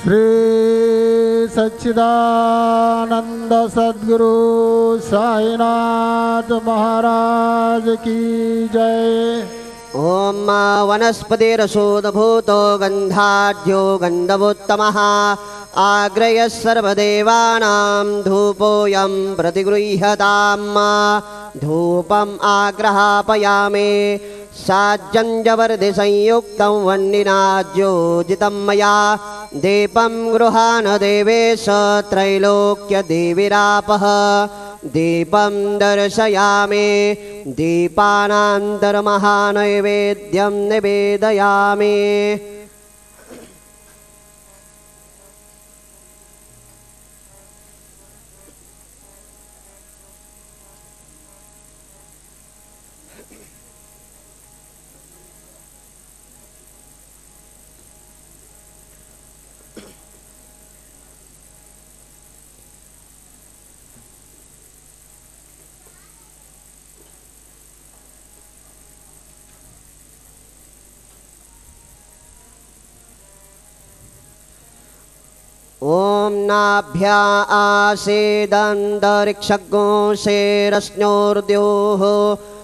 श्री सच्चिदानंद सद्गुरु साईनाथ महाराज की जय। ओम वनस्पतिरसोदभूतो गंधाढ्यो गंधवोत्तमः आग्रयः सर्वदेवानां धूपोऽयं प्रतिगृह्यताम्। धूपम् आग्रहापयामि साज्जन्यवर्धिसंयुक्तं वह्निनाज्योजितं मया दीपं गृहाण देवेश त्रैलोक्यदेवीरापः। दीपं दर्शयामि दीपानान्तरमहानैवेद्यं निवेदयामि। ओम नाभ्या आसीदन्तरिक्षज्ञो शेरस्न्योर्द्योः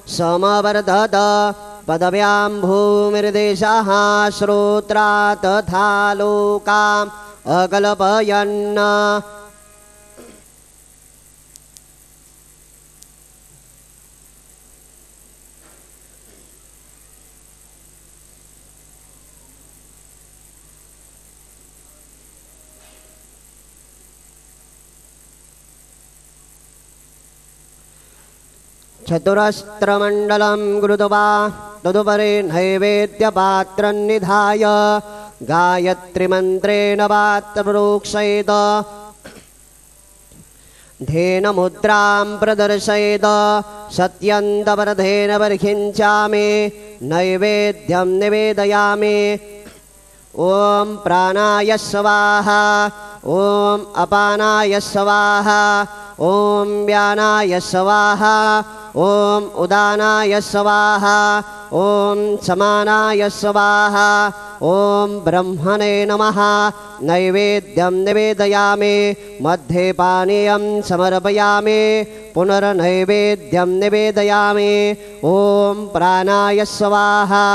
समवर्धत पदव्यां भूमिर्देशः श्रोत्रा तथा लोकाम् अकल्पयन्। चतुरस्त्रमण्डलं गुरुत्वा तदुपरि नैवेद्यपात्रं निधाय गायत्रीमन्त्रेण पात्रप्रोक्षयेत् धेनुमुद्रां प्रदर्शयेत् सत्यन्तवरधेन बर्हिञ्चामि नैवेद्यं निवेदयामि। ओम प्राणाय स्वाहा ओम अपानाय स्वाहा ओम व्यानाय स्वाहा ओम उदानाय स्वाहा ओम समानाय स्वाहा ओम ब्रह्मणे नमः। नैवेद्यं निवेदयामि मध्ये पानीयं समर्पयामि पुनर्नैवेद्यं निवेदयामि। ओम प्राणाय स्वाहा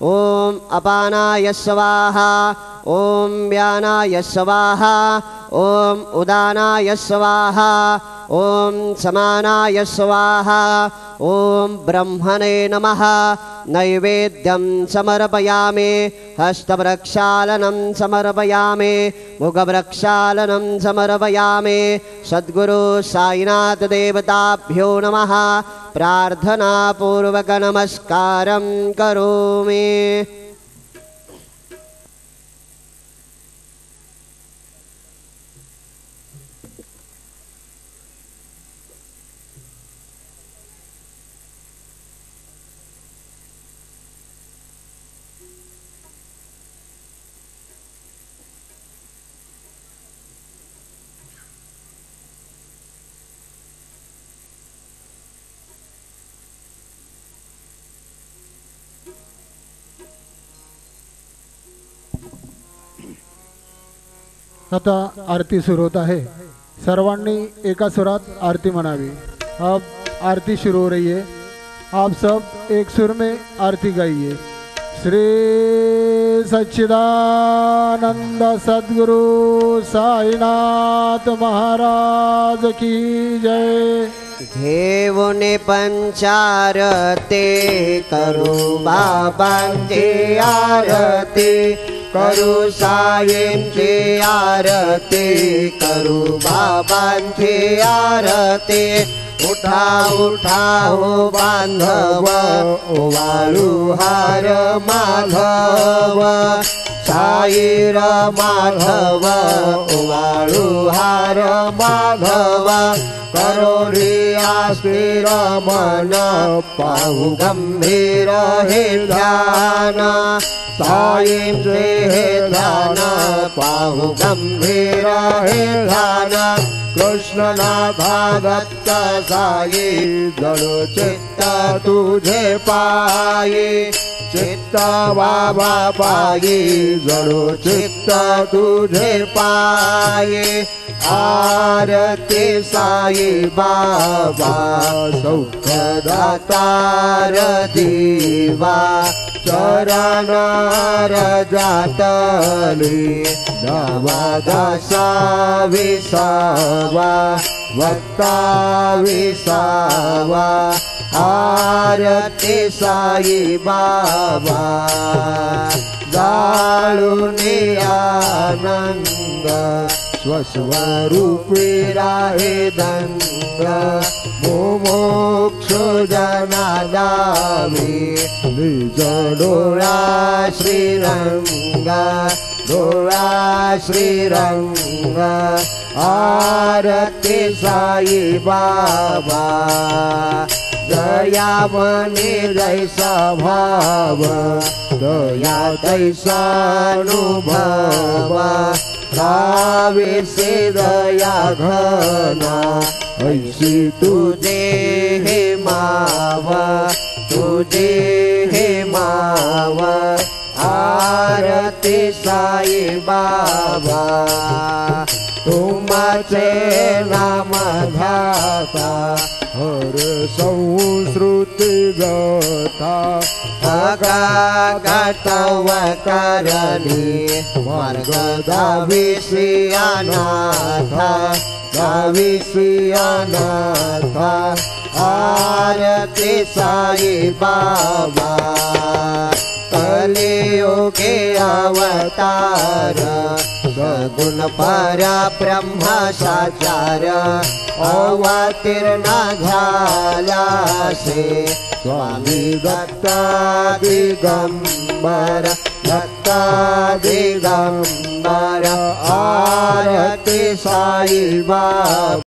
ओम अपानाय स्वाहा ओम व्यानाय स्वाहा ओम उदानाय स्वाहा ओम समानाय स्वाहा ओम ब्रह्मणे नमः। नैवेद्यं समर्पयामि हस्तप्रक्षालनं समर्पयामि मुखप्रक्षालनं समर्पयामि। सद्गुरु साईनाथ देवताभ्यो नमः। प्रार्थनापूर्वक नमस्कारं करोमि। आता आरती सुरू होत आहे। सर्वांनी एका सुरात आरती मनावी। अब आरती शुरू हो रही है। आप सब एक सुर में आरती गाइए। श्री सच्चिदानंद सद्गुरु साईनाथ महाराज की जय। घेऊने पंचारते करू बाबांची आरती करू साईंची आरती करू बाबांची आरती। उठा उठा हो बांधव ओवाळू हार माधव साईर माधव ओवाळू हार माधव। करो रिया स्थिर मन पाहू गंभीर हे ध्यान साईंचे हे ध्यान पाहू गंभीर हे ध्यान। कृष्णनाथा दत्त साई जळो चित्त तुझे पायी चित्त बाबा पायी जडो चित्त तुझे पाये आरती साई बाबा सौख्यदातार दिवा चरणार जातली नवा दसा विसावा वक्ता विसावा आरती साई बाबा जाळूनी आनंद स्वस्वरूपी राहे दंग मोक्ष जना दावी निज डोळा श्रीरंग डोळा श्रीरंग आरती साई बाबा दया मने जैसा भाव दया तैसा अनुभव गावे से दया घना ऐसी तुझे हे मावा तुझे हे मावा आरती साई बाबा तुमचे नाम घाता हर संस्कृती गता अगागतव करणी मार्ग दाविसी अनाथा दाविसी अनाथा आरती साई बाबा कलियुगे अवतार सगुण परा ब्रह्म साचार अवतीर्ण झालासे स्वामी दत्ता दिगंबर दत्ता दिगंबर आरती साई बाबा।